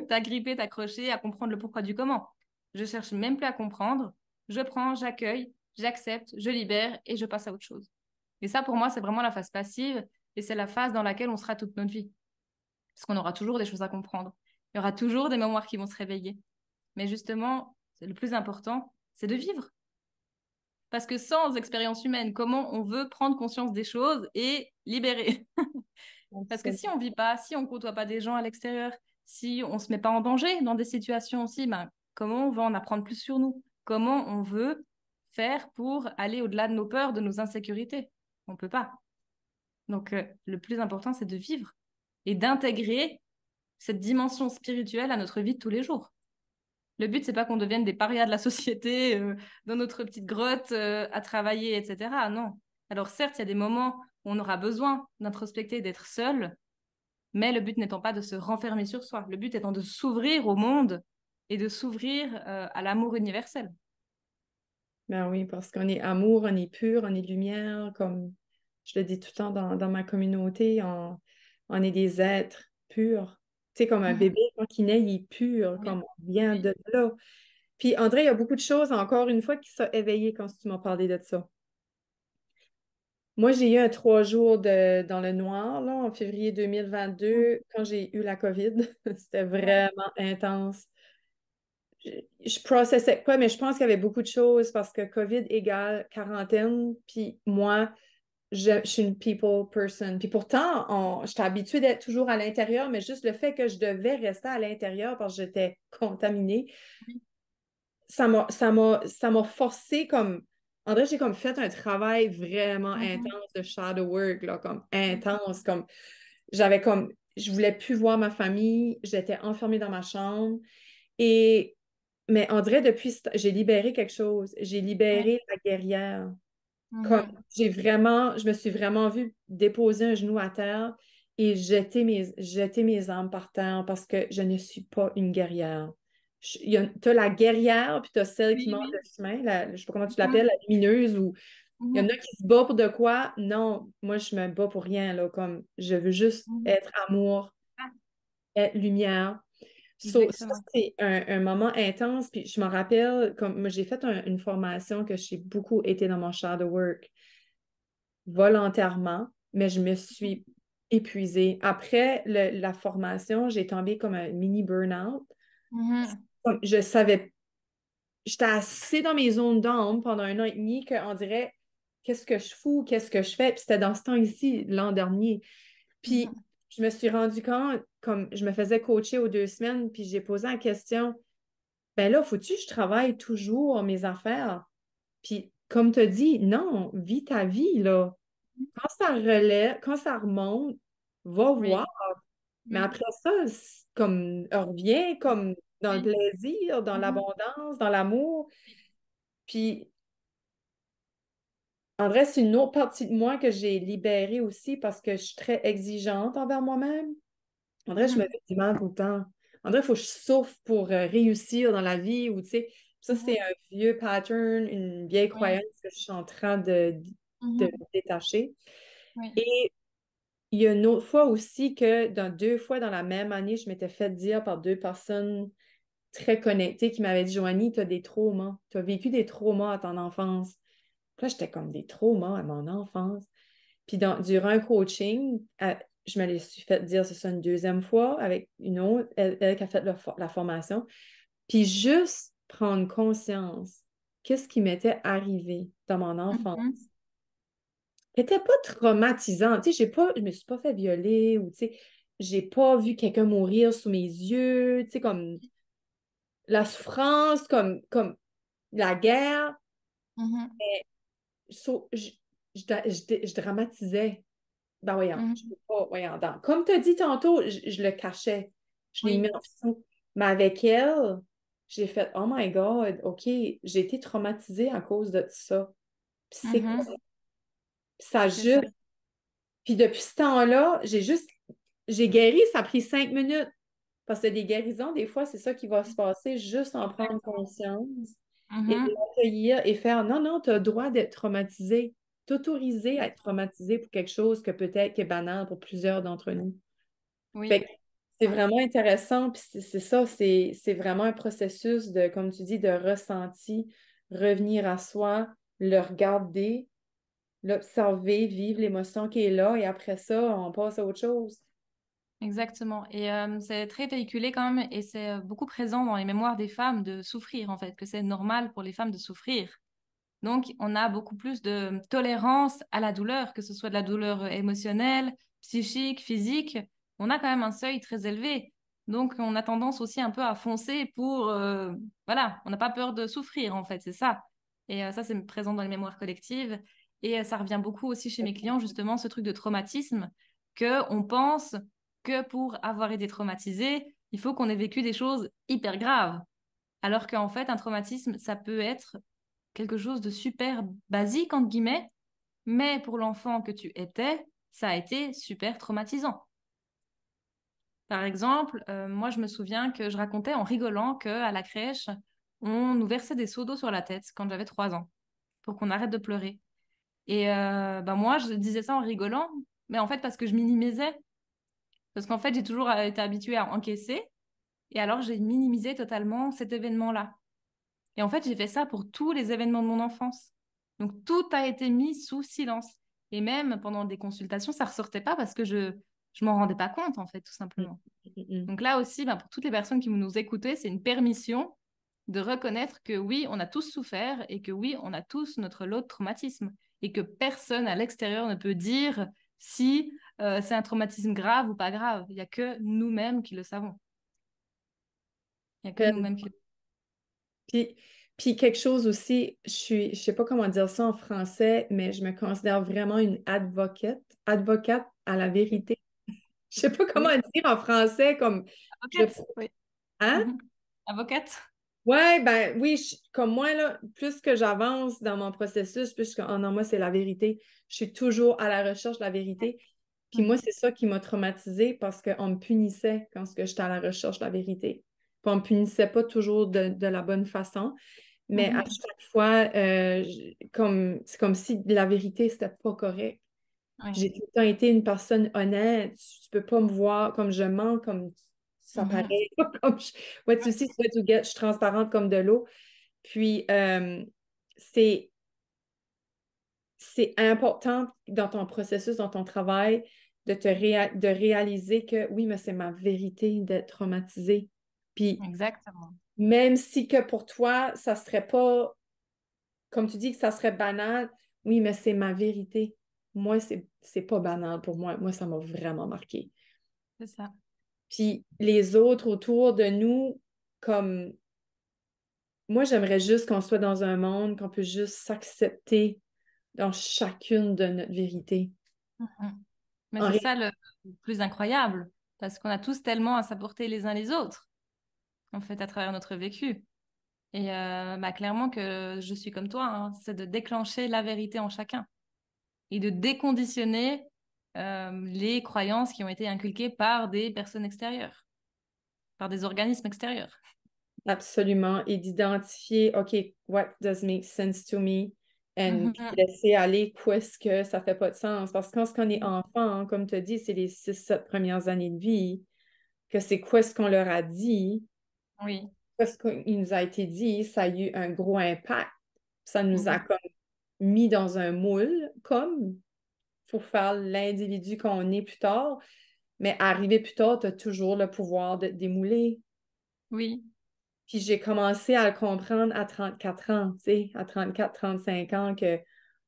t'agripper, t'accrocher, à comprendre le pourquoi du comment. Je cherche même plus à comprendre. Je prends, j'accueille, j'accepte, je libère et je passe à autre chose. Et ça, pour moi, c'est vraiment la phase passive et c'est la phase dans laquelle on sera toute notre vie. Parce qu'on aura toujours des choses à comprendre. Il y aura toujours des mémoires qui vont se réveiller. Mais justement, le plus important, c'est de vivre. Parce que sans expérience humaine, comment on veut prendre conscience des choses et libérer? Parce que si on vit pas, si on côtoie pas des gens à l'extérieur, si on se met pas en danger dans des situations aussi, ben, comment on va en apprendre plus sur nous? Comment on veut faire pour aller au-delà de nos peurs, de nos insécurités? On peut pas. Donc, le plus important, c'est de vivre et d'intégrer cette dimension spirituelle à notre vie de tous les jours. Le but, c'est pas qu'on devienne des parias de la société dans notre petite grotte à travailler, etc. Non. Alors certes, il y a des moments où on aura besoin d'introspecter, d'être seul, mais le but n'étant pas de se renfermer sur soi. Le but étant de s'ouvrir au monde et de s'ouvrir à l'amour universel. Ben oui, parce qu'on est amour, on est pur, on est lumière, comme je le dis tout le temps dans ma communauté, on est des êtres purs. Tu sais, comme un Mhm. bébé, quand il naît, il est pur, Oui, comme on vient oui. de là. Puis André, il y a beaucoup de choses, encore une fois, qui sont éveillées quand tu m'as parlé de ça. Moi, j'ai eu un 3 jours dans le noir, là, en février 2022, quand j'ai eu la COVID. C'était vraiment intense. Je processais pas, mais je pense qu'il y avait beaucoup de choses parce que COVID égale quarantaine. Puis moi, je suis une people person. Puis pourtant, j'étais habituée d'être toujours à l'intérieur, mais juste le fait que je devais rester à l'intérieur parce que j'étais contaminée, ça m'a forcé comme. André, j'ai comme fait un travail vraiment Mhm. intense de shadow work, là, comme intense, comme j'avais comme. Je voulais plus voir ma famille, j'étais enfermée dans ma chambre. Et mais on dirait depuis, j'ai libéré quelque chose. J'ai Oui. libéré la guerrière. Comme Mhm. je me suis vraiment vue déposer un genou à terre et jeter mes armes par terre parce que je ne suis pas une guerrière. Tu as la guerrière, puis tu as celle qui Oui, monte le oui. chemin, je ne sais pas comment tu l'appelles, Mhm. la lumineuse, ou il y en a Mhm. qui se battent pour de quoi? Non, moi, je me bats pour rien, là, comme je veux juste Mhm. être amour, Ah, être lumière. Ça, exactement. c'est un moment intense. Puis je me rappelle, comme moi, j'ai fait une formation que j'ai beaucoup été dans mon shadow work volontairement, mais je me suis épuisée. Après la formation, j'ai tombé comme un mini burn-out. Mhm. Je savais, j'étais assez dans mes zones d'ombre pendant 1 an et demi qu'on dirait, qu'est-ce que je fous, qu'est-ce que je fais? Puis c'était dans ce temps-ci, l'an dernier. Puis Mhm. je me suis rendu compte, comme je me faisais coacher aux 2 semaines, puis j'ai posé la question, ben là, faut-tu que je travaille toujours mes affaires? Puis, comme tu as dit, non, vis ta vie, là. Quand ça relève, quand ça remonte, va voir. Oui. Mais Mhm. après ça, comme, reviens comme dans le Oui. plaisir, dans Mhm. l'abondance, dans l'amour. Puis, en vrai, c'est une autre partie de moi que j'ai libérée aussi parce que je suis très exigeante envers moi-même. En vrai, je me Mhm. fais du mal tout le temps. En vrai, il faut que je souffre pour réussir dans la vie ou, tu sais, ça, c'est Mhm. un vieux pattern, une vieille croyance Oui. que je suis en train de Mhm. détacher. Oui. Et il y a une autre fois aussi que dans 2 fois dans la même année, je m'étais fait dire par 2 personnes très connectées qui m'avaient dit, Joanie, tu as des traumas. Tu as vécu des traumas à ton enfance. Puis là, j'étais comme des traumas à mon enfance. Puis durant un coaching, je me les suis fait dire, c'est ça, une deuxième fois avec une autre, elle qui a fait la formation. Puis juste prendre conscience, qu'est-ce qui m'était arrivé dans mon enfance. Mhm. C'était pas traumatisant. Tu sais, je me suis pas fait violer ou, tu sais, j'ai pas vu quelqu'un mourir sous mes yeux, tu sais, comme la souffrance, comme la guerre. Mhm. So, je dramatisais. Ben voyons, je Mhm. peux pas, voyons. Comme tu as dit tantôt, je le cachais. Je l'ai mis Oui. en dessous. Mais avec elle, j'ai fait, oh my God, OK, j'ai été traumatisée à cause de ça. Puis c'est quoi? Mhm. Puis ça C'est ça. juste. Puis depuis ce temps-là, j'ai guéri, ça a pris 5 minutes. Parce que des guérisons, des fois, c'est ça qui va se passer, juste en prendre Exactement. conscience et Mhm. l'accueillir et faire, non, non, tu as le droit d'être traumatisé. T'autoriser à être traumatisé pour quelque chose que peut-être qui est banal pour plusieurs d'entre nous. Fait Oui. que c'est vraiment intéressant, puis c'est ça, c'est vraiment un processus de, comme tu dis, de ressenti, revenir à soi, le regarder, l'observer, vivre l'émotion qui est là, et après ça, on passe à autre chose. Exactement. Et c'est très véhiculé quand même, et c'est beaucoup présent dans les mémoires des femmes de souffrir, en fait, que c'est normal pour les femmes de souffrir. Donc, on a beaucoup plus de tolérance à la douleur, que ce soit de la douleur émotionnelle, psychique, physique. On a quand même un seuil très élevé. Donc, on a tendance aussi un peu à foncer pour... voilà, on n'a pas peur de souffrir, en fait, c'est ça. Et ça, c'est présent dans les mémoires collectives. Et ça revient beaucoup aussi chez mes clients, justement, ce truc de traumatisme, que on pense que pour avoir été traumatisé, il faut qu'on ait vécu des choses hyper graves. Alors qu'en fait, un traumatisme, ça peut être quelque chose de super basique, entre guillemets, mais pour l'enfant que tu étais, ça a été super traumatisant. Par exemple, moi, je me souviens que je racontais en rigolant qu'à la crèche, on nous versait des seaux d'eau sur la tête quand j'avais 3 ans pour qu'on arrête de pleurer. Et bah moi, je disais ça en rigolant, mais en fait, parce que je minimisais. Parce qu'en fait, j'ai toujours été habituée à encaisser. Et alors, j'ai minimisé totalement cet événement-là. Et en fait, j'ai fait ça pour tous les événements de mon enfance. Donc, tout a été mis sous silence. Et même pendant des consultations, ça ressortait pas parce que je m'en rendais pas compte, en fait, tout Mm, simplement. mm, mm. Donc là aussi, pour toutes les personnes qui nous écoutaient, c'est une permission de reconnaître que oui, on a tous souffert et que oui, on a tous notre lot de traumatisme et que personne à l'extérieur ne peut dire si c'est un traumatisme grave ou pas grave. Il n'y a que nous-mêmes qui le savons. Il n'y a que Euh, nous-mêmes qui le Puis, puis quelque chose aussi, je sais pas comment dire ça en français, mais je me considère vraiment une advocate à la savons. vérité. Je sais pas comment Oui, dire en français, comme je, avocate, oui. hein? Mhm. Avocate. Ouais, ben oui, comme moi, là, plus que j'avance dans mon processus, plus que, oh non, moi, c'est la vérité. Je suis toujours à la recherche de la vérité. Puis moi, Mhm. c'est ça qui m'a traumatisée parce qu'on me punissait quand j'étais à la recherche de la vérité. Puis on me punissait pas toujours de la bonne façon, mais à Mhm. chaque fois, c'est comme si la vérité, c'était pas correct. Puis Oui. j'ai tout le temps été une personne honnête. Tu peux pas me voir comme je mens, comme ça Mhm. paraît. Comme what you see is what you get. Je suis transparente comme de l'eau. Puis c'est c'est important dans ton processus, dans ton travail, de réaliser que oui, mais c'est ma vérité d'être traumatisée. Puis Exactement. même si que pour toi, ça serait pas, comme tu dis que ça serait banal, oui, mais c'est ma vérité. Moi, c'est pas banal pour moi. Moi, ça m'a vraiment marqué. C'est ça. Puis les autres autour de nous, comme moi, j'aimerais juste qu'on soit dans un monde, qu'on puisse juste s'accepter dans chacune de notre vérité. Mhm. Mais En c'est ré- ça le plus incroyable, parce qu'on a tous tellement à s'apporter les uns les autres, en fait, à travers notre vécu. Et clairement que je suis comme toi, hein, c'est de déclencher la vérité en chacun et de déconditionner les croyances qui ont été inculquées par des personnes extérieures, par des organismes extérieurs. Absolument. Et d'identifier, OK, what does make sense to me? Et puis Mhm. laisser aller qu'est-ce que ça fait pas de sens. Parce que quand on est enfant, hein, comme tu as dit, c'est les 6, 7 premières années de vie, que c'est quoi ce qu'on leur a dit, Oui. quoi ce qu'il nous a été dit, ça a eu un gros impact. Ça nous a Mhm. comme mis dans un moule, comme pour faire l'individu qu'on est plus tard. Mais arrivé plus tard, tu as toujours le pouvoir de te démouler. Oui. Puis j'ai commencé à le comprendre à 34 ans, tu sais, à 34, 35 ans, que,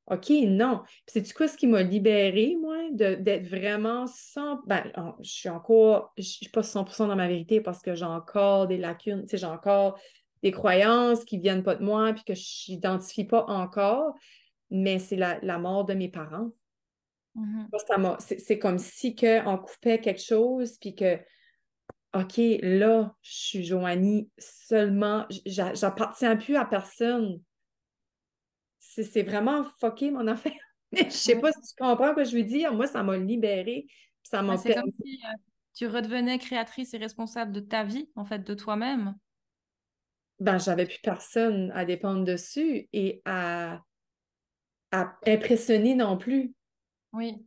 OK, non. Puis sais-tu quoi, ce qui m'a libérée, moi, d'être vraiment sans... Ben, je suis pas 100% dans ma vérité parce que j'ai encore des lacunes, tu sais, j'ai encore des croyances qui viennent pas de moi puis que je n'identifie pas encore, mais c'est la mort de mes parents. Mhm. C'est comme si que on coupait quelque chose puis que OK, là, je suis Joanie seulement, j'appartiens plus à personne. C'est vraiment fucké, mon affaire. Mais je sais Oui. pas si tu comprends ce que je veux dire. Moi, ça m'a libérée. Ça Ouais, m'a c'est comme permis. si tu redevenais créatrice et responsable de ta vie, en fait, de toi-même. Ben, j'avais plus personne à dépendre dessus et à impressionner non plus, Oui.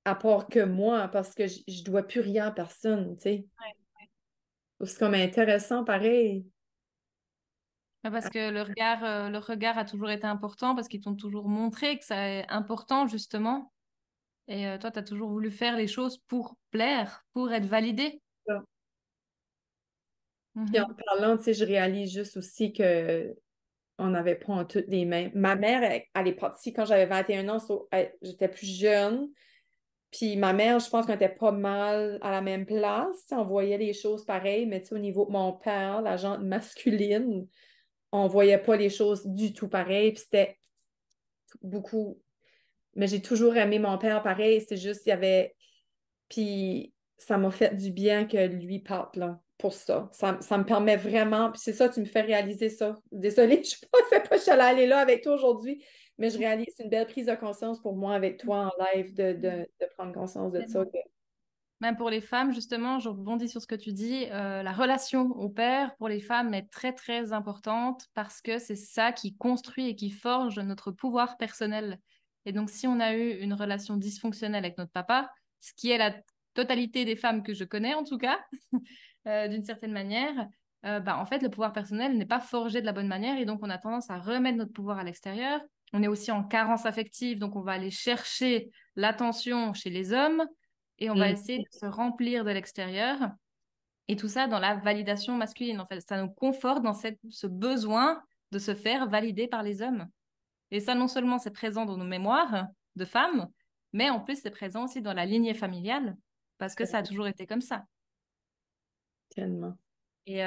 à part que moi, parce que je dois plus rien à personne, tu sais. C'est comme intéressant, pareil. Ouais, parce que le regard a toujours été important, parce qu'ils t'ont toujours montré que c'est important, justement. Et toi, tu as toujours voulu faire les choses pour plaire, pour être validé. Puis en Mhm. parlant, tu sais, je réalise juste aussi que on n'avait pas en toutes les mêmes. Ma mère, elle est partie quand j'avais 21 ans, j'étais plus jeune. Puis ma mère, je pense qu'on était pas mal à la même place. Tu sais, on voyait les choses pareilles, mais tu sais, au niveau de mon père, la gente masculine, on voyait pas les choses du tout pareil. Puis c'était beaucoup. Mais j'ai toujours aimé mon père pareil. C'est juste, il y avait. Puis ça m'a fait du bien que lui parte là pour ça. Ça me permet vraiment. Puis c'est ça, tu me fais réaliser ça. Désolée, je ne pensais pas que j'allais aller là avec toi aujourd'hui, mais je réalise c'est une belle prise de conscience pour moi avec toi en live de prendre conscience de ça. Même pour les femmes, justement, je rebondis sur ce que tu dis, la relation au père pour les femmes est très très importante parce que c'est ça qui construit et qui forge notre pouvoir personnel. Et donc, si on a eu une relation dysfonctionnelle avec notre papa, ce qui est la totalité des femmes que je connais en tout cas, d'une certaine manière, en fait, le pouvoir personnel n'est pas forgé de la bonne manière et donc on a tendance à remettre notre pouvoir à l'extérieur on est aussi en carence affective, donc on va aller chercher l'attention chez les hommes et on va Mm. essayer de se remplir de l'extérieur. Et tout ça dans la validation masculine, en fait. Ça nous conforte dans ce besoin de se faire valider par les hommes. Et ça, non seulement c'est présent dans nos mémoires de femmes, mais en plus c'est présent aussi dans la lignée familiale, parce que ça a toujours été comme ça. Tellement. Et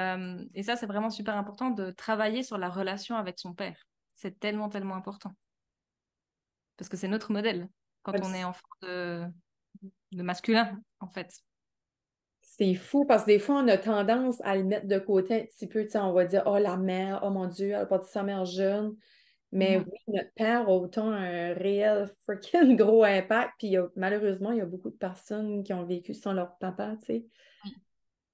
ça, c'est vraiment super important de travailler sur la relation avec son père. C'est tellement, tellement important. Parce que c'est notre modèle quand on est enfant de masculin, en fait. C'est fou parce que des fois, on a tendance à le mettre de côté un petit peu. Tu sais, on va dire, oh, la mère, oh mon Dieu, elle a parti sa mère jeune. Mais Mhm. oui, notre père a autant un réel freaking gros impact. Puis malheureusement, il y a beaucoup de personnes qui ont vécu sans leur papa, tu sais. Oui.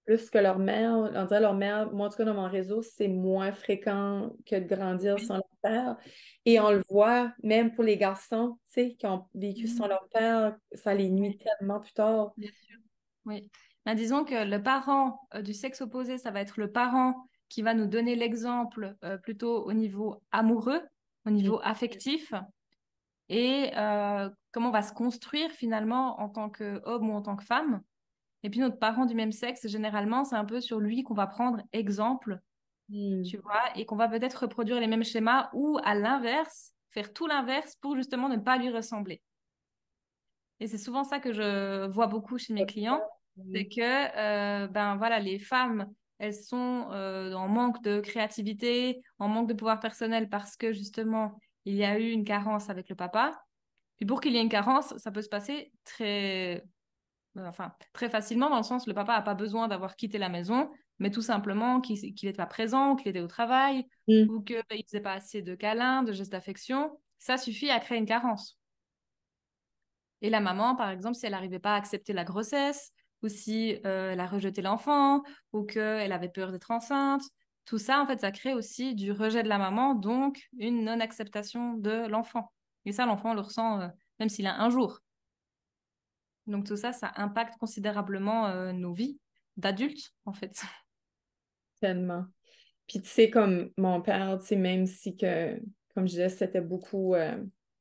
Plus que leur mère. On dirait leur mère, moi en tout cas dans mon réseau, c'est moins fréquent que de grandir Oui. sans leur père. Et on le voit, même pour les garçons, tu sais, qui ont vécu sans Mhm. leur père, ça les nuit Oui, tellement plus tard. bien sûr. Oui. Ben, disons que le parent du sexe opposé, ça va être le parent qui va nous donner l'exemple plutôt au niveau amoureux, au Mm. niveau affectif, et comment on va se construire finalement en tant qu'homme ou en tant que femme. Et puis notre parent du même sexe, généralement, c'est un peu sur lui qu'on va prendre exemple, Mm. tu vois, et qu'on va peut-être reproduire les mêmes schémas ou à l'inverse, faire tout l'inverse pour justement ne pas lui ressembler. Et c'est souvent ça que je vois beaucoup chez mes clients, c'est que ben voilà, les femmes, elles sont en manque de créativité, en manque de pouvoir personnel parce que justement, il y a eu une carence avec le papa. Puis pour qu'il y ait une carence, ça peut se passer très facilement dans le sens le papa n'a pas besoin d'avoir quitté la maison, mais tout simplement qu'il n'était pas présent, qu'il était au travail Mm. ou qu'il ne faisait pas assez de câlins, de gestes d'affection. Ça suffit à créer une carence. Et la maman, par exemple, si elle n'arrivait pas à accepter la grossesse, ou si elle a rejeté l'enfant, ou qu'elle avait peur d'être enceinte, tout ça, en fait, ça crée aussi du rejet de la maman, donc une non-acceptation de l'enfant. Et ça, l'enfant le ressent même s'il a un jour. Donc tout ça, ça impacte considérablement nos vies d'adultes, en fait. Tellement. Puis tu sais, comme mon père, tu sais, même si que, comme je disais, c'était beaucoup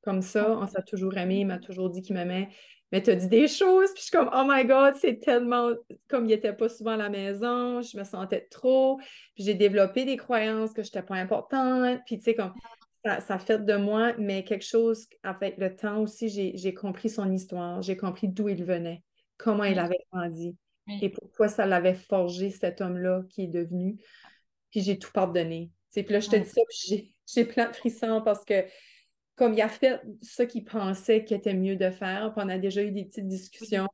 comme ça, on s'est toujours aimé, il m'a toujours dit qu'il m'aimait, mais t'as dit des choses, puis je suis comme, oh my God, c'est tellement, comme il était pas souvent à la maison, je me sentais trop, puis j'ai développé des croyances que j'étais pas importante, puis tu sais, comme, ça fait de moi, mais quelque chose, avec le temps aussi, j'ai compris son histoire, j'ai compris d'où il venait, comment il Oui, avait grandi, et oui, pourquoi ça l'avait forgé, cet homme-là qui est devenu. Puis j'ai tout pardonné. Tu sais, puis là, je te oui. dis ça, puis j'ai plein de frissons parce que comme il a fait ce qu'il pensait qu'il était mieux de faire, puis on a déjà eu des petites Oui. discussions,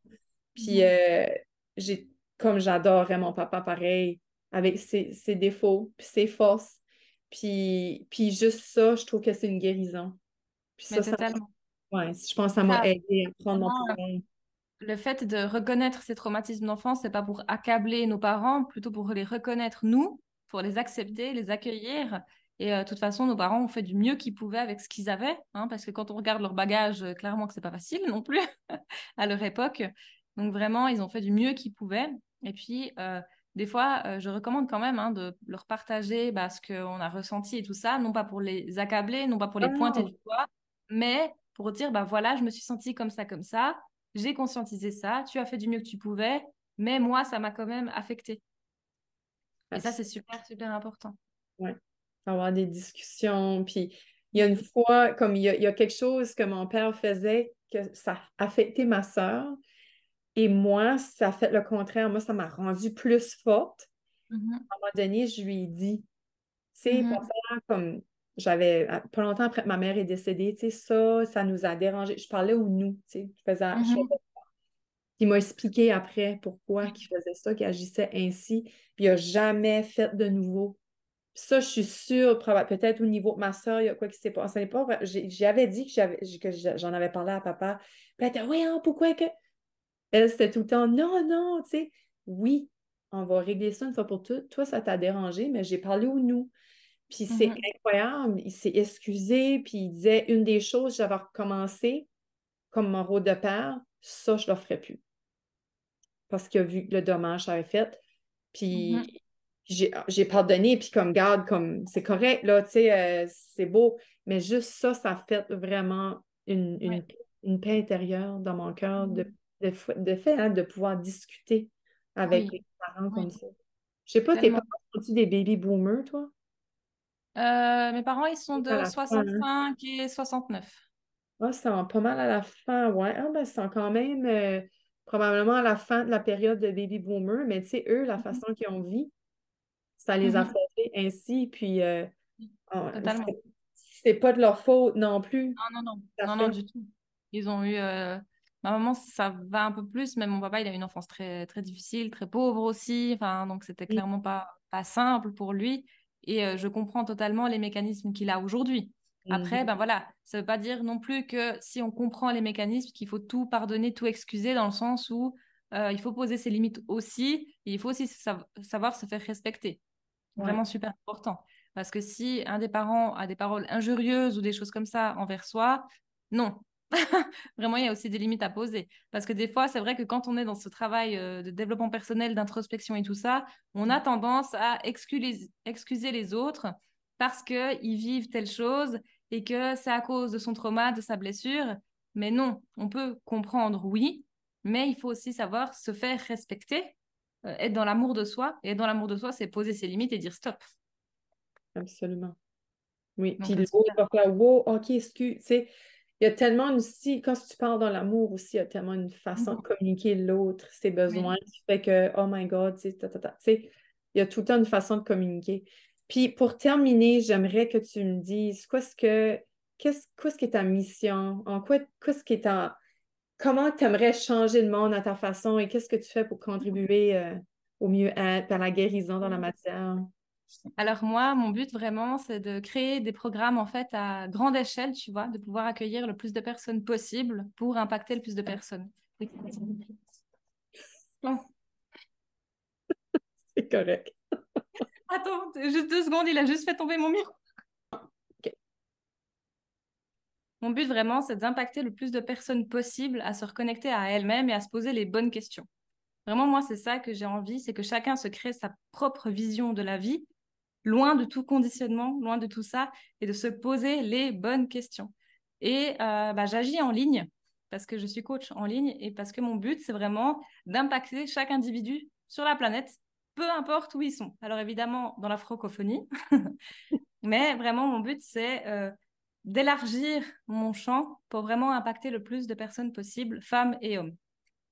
puis Mhm. j'ai comme j'adorais mon papa pareil, avec ses défauts, puis ses forces. Puis juste ça, je trouve que c'est une guérison. Puis Mais ça, totalement. ouais, je pense que ça m'a Ça, aidé à prendre mon vraiment, pouvoir. le fait de reconnaître ces traumatismes d'enfance, c'est pas pour accabler nos parents, plutôt pour les reconnaître nous, pour les accepter, les accueillir. Et de toute façon, nos parents ont fait du mieux qu'ils pouvaient avec ce qu'ils avaient, hein, parce que quand on regarde leur bagage, clairement que c'est pas facile non plus à leur époque. Donc vraiment, ils ont fait du mieux qu'ils pouvaient. Et puis, des fois, je recommande quand même, hein, de leur partager bah, ce qu'on a ressenti et tout ça, non pas pour les accabler, non pas pour les Ah pointer non! du doigt, mais pour dire, bah voilà, je me suis sentie comme ça, j'ai conscientisé ça, tu as fait du mieux que tu pouvais, mais moi, ça m'a quand même affectée. Et ça, c'est super, super important. Ouais. Avoir des discussions. Puis il y a Oui. une fois, comme il y a quelque chose que mon père faisait que ça a affecté ma sœur. Et moi, ça a fait le contraire. Moi, ça m'a rendue plus forte. Mhm. À un moment donné, je lui ai dit, tu sais, Mhm. papa, comme j'avais, pas longtemps après que ma mère est décédée, tu sais, ça nous a dérangé. Je parlais au nous, tu sais. Mhm. Il m'a expliqué après pourquoi il faisait ça, qu'il agissait ainsi. Puis il n'a jamais fait de nouveau. Ça, je suis sûre, peut-être au niveau de ma soeur, il y a quoi qui s'est passé. Ce n'est pas vrai. J'avais dit que j'en avais parlé à papa. Puis elle était, oui, hein, pourquoi que. Elle, c'était tout le temps, non, non, tu sais, oui, on va régler ça une fois pour toutes. Toi, ça t'a dérangé, mais j'ai parlé au nous. Puis c'est Mhm. incroyable. Il s'est excusé, puis il disait, une des choses, j'avais recommencé comme mon rôle de père, ça, je ne le ferai plus. Parce qu'il a vu le dommage que j'avais fait. Mhm. Puis j'ai pardonné, puis comme garde, comme c'est correct, là, tu sais, c'est beau. Mais juste ça, ça fait vraiment Ouais. une paix intérieure dans mon cœur Mhm. de fait hein, de pouvoir discuter avec Oui, les parents oui, comme ça. Je sais pas, tes tellement. parents sont-ils des baby boomers, toi? Mes parents, ils sont À de la fin, hein? 65 et 69. Ah, c'est pas mal à la fin, ouais. Ah, ben, c'est quand même probablement à la fin de la période de baby boomer, mais tu sais, eux, la Mhm. façon qu'ils ont vécu, ça les a Mhm. fait ainsi, puis ah, Totalement. c'est pas de leur faute non plus, Non, non, non, ça non, non, fait. du tout. Ils ont eu. Ma maman, ça va un peu plus, mais mon papa, il a eu une enfance très, très difficile, très pauvre aussi. Enfin, donc, c'était Mm, clairement pas simple pour lui. Et je comprends totalement les mécanismes qu'il a aujourd'hui. Après, mhm. ben voilà, ça veut pas dire non plus que si on comprend les mécanismes, qu'il faut tout pardonner, tout excuser, dans le sens où il faut poser ses limites aussi, et il faut aussi savoir se faire respecter. Ouais, Vraiment super important. Parce que si un des parents a des paroles injurieuses ou des choses comme ça envers soi, non. Vraiment, il y a aussi des limites à poser. Parce que des fois, c'est vrai que quand on est dans ce travail de développement personnel, d'introspection et tout ça, on a tendance à excuser les autres parce qu'ils vivent telle chose et que c'est à cause de son trauma, de sa blessure. Mais non, on peut comprendre, oui, mais il faut aussi savoir se faire respecter, être dans l'amour de soi. Et être dans l'amour de soi, c'est poser ses limites et dire stop. absolument. Oui, puis Donc, l'autre va faire wow, ok, excuse. Tu sais, il y a tellement aussi, quand tu parles dans l'amour aussi, il y a tellement une façon de Mhm. communiquer l'autre, ses besoins, Oui. qui fait que, oh my God, tu sais, tu sais, il y a tout le temps une façon de communiquer. Puis pour terminer, j'aimerais que tu me dises, qu'est-ce qui est ta mission? Qu'est-ce qui est comment tu aimerais changer le monde à ta façon et qu'est-ce que tu fais pour contribuer au mieux-être, à la guérison dans la matière? Alors moi, mon but vraiment, c'est de créer des programmes en fait à grande échelle, tu vois, de pouvoir accueillir le plus de personnes possible pour impacter le plus de personnes. Bon. C'est correct. Attends, juste 2 secondes, il a juste fait tomber mon micro. OK. Mon but vraiment, c'est d'impacter le plus de personnes possible à se reconnecter à elles-mêmes et à se poser les bonnes questions. Vraiment, moi, c'est ça que j'ai envie, c'est que chacun se crée sa propre vision de la vie, loin de tout conditionnement, loin de tout ça, et de se poser les bonnes questions. Et j'agis en ligne parce que je suis coach en ligne et parce que mon but, c'est vraiment d'impacter chaque individu sur la planète, peu importe où ils sont. Alors évidemment, dans la francophonie, mais vraiment, mon but, c'est d'élargir mon champ pour vraiment impacter le plus de personnes possible, femmes et hommes.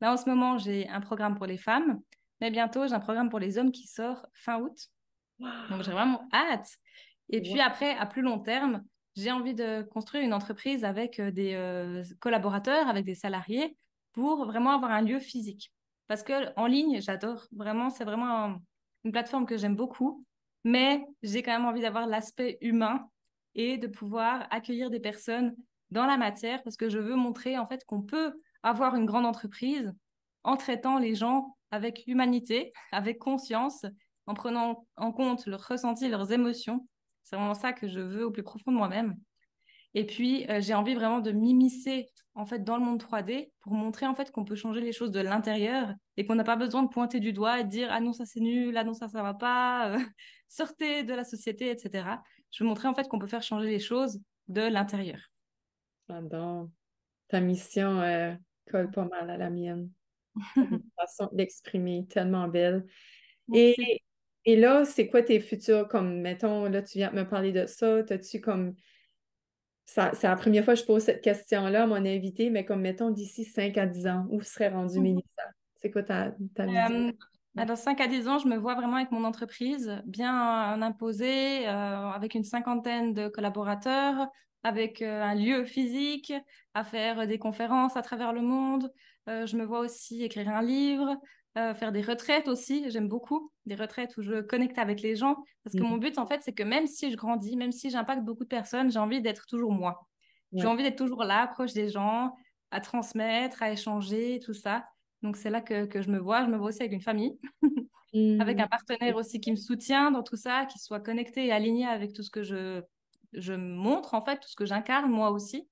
Là, en ce moment, j'ai un programme pour les femmes, mais bientôt, j'ai un programme pour les hommes qui sort fin août. Donc, j'ai vraiment hâte. Et puis Wow. après, à plus long terme, j'ai envie de construire une entreprise avec des collaborateurs, avec des salariés, pour vraiment avoir un lieu physique. Parce que en ligne, j'adore vraiment, c'est vraiment une plateforme que j'aime beaucoup, mais j'ai quand même envie d'avoir l'aspect humain et de pouvoir accueillir des personnes dans la matière, parce que je veux montrer en fait qu'on peut avoir une grande entreprise en traitant les gens avec humanité, avec conscience, en prenant en compte leurs ressentis, leurs émotions. C'est vraiment ça que je veux au plus profond de moi-même. Et puis, j'ai envie vraiment de m'immiscer en fait dans le monde 3D pour montrer en fait qu'on peut changer les choses de l'intérieur et qu'on n'a pas besoin de pointer du doigt et de dire ah non ça c'est nul, ah non ça va pas, sortez de la société, etc. Je veux montrer en fait qu'on peut faire changer les choses de l'intérieur. J'adore. Ta mission colle pas mal à la mienne. T'as une façon d'exprimer tellement belle. Et, Merci. et là, c'est quoi tes futurs, comme, mettons, là, tu viens de me parler de ça, t'as-tu comme, ça, c'est la première fois que je pose cette question-là à mon invité, mais comme, mettons, d'ici 5 à 10 ans, où serait rendu Mélissa? C'est quoi ta vision? Euh, Dans 5 à 10 ans, je me vois vraiment avec mon entreprise bien imposée, avec une cinquantaine de collaborateurs, avec un lieu physique, à faire des conférences à travers le monde. Je me vois aussi écrire un livre, faire des retraites aussi. J'aime beaucoup des retraites où je connecte avec les gens. Parce que Mm, mon but, en fait, c'est que même si je grandis, même si j'impacte beaucoup de personnes, j'ai envie d'être toujours moi. J'ai ouais. envie d'être toujours là, proche des gens, à transmettre, à échanger, tout ça. Donc, c'est là que je me vois. Je me vois aussi avec une famille, avec Mm, un partenaire aussi qui me soutient dans tout ça, qui soit connecté et aligné avec tout ce que je montre, en fait, tout ce que j'incarne moi aussi.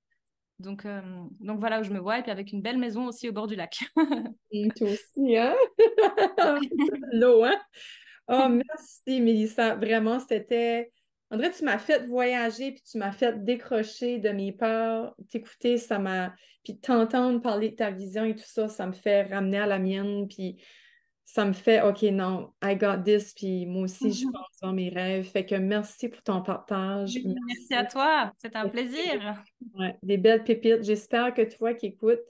Donc voilà où je me vois. Et puis avec une belle maison aussi au bord du lac. toi aussi, hein? L'eau, hein? Oh, merci, Mélissa. Vraiment, c'était André, tu m'as fait voyager, puis tu m'as fait décrocher de mes peurs. T'écouter, ça m'a... Puis t'entendre parler de ta vision et tout ça, ça me fait ramener à la mienne, puis ça me fait, OK, non, I got this, puis moi aussi, je pense dans mes rêves. Fait que merci pour ton partage. Oui, merci à Merci. toi, c'est un plaisir. Ouais, des belles pépites. J'espère que toi qui écoutes,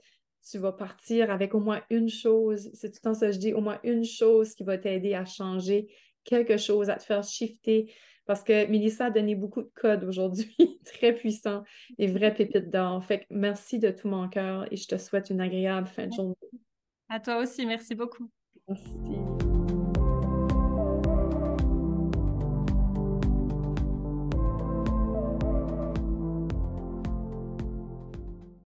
tu vas partir avec au moins une chose. C'est tout le temps ça que je dis, au moins une chose qui va t'aider à changer quelque chose, à te faire shifter. Parce que Mélissa a donné beaucoup de codes aujourd'hui, très puissants, des vraies pépites d'or. Fait que merci de tout mon cœur et je te souhaite une agréable fin de journée. À toi aussi, merci beaucoup. Merci.